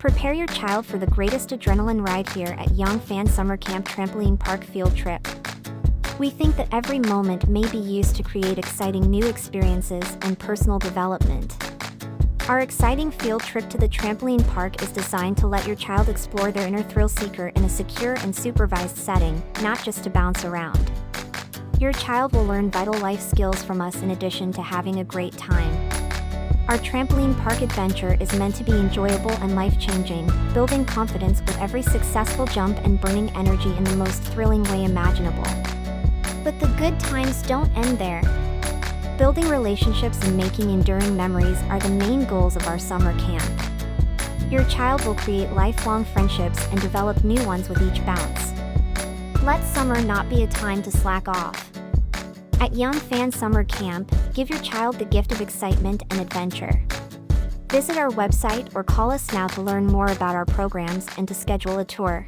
Prepare your child for the greatest adrenaline ride here at Young Fan Summer Camp Trampoline Park Field Trip. We think that every moment may be used to create exciting new experiences and personal development. Our exciting field trip to the trampoline park is designed to let your child explore their inner thrill seeker in a secure and supervised setting, not just to bounce around. Your child will learn vital life skills from us in addition to having a great time. Our trampoline park adventure is meant to be enjoyable and life-changing, building confidence with every successful jump and burning energy in the most thrilling way imaginable. But the good times don't end there. Building relationships and making enduring memories are the main goals of our summer camp. Your child will create lifelong friendships and develop new ones with each bounce. Let summer not be a time to slack off. At Young Fan Summer Camp, give your child the gift of excitement and adventure. Visit our website or call us now to learn more about our programs and to schedule a tour.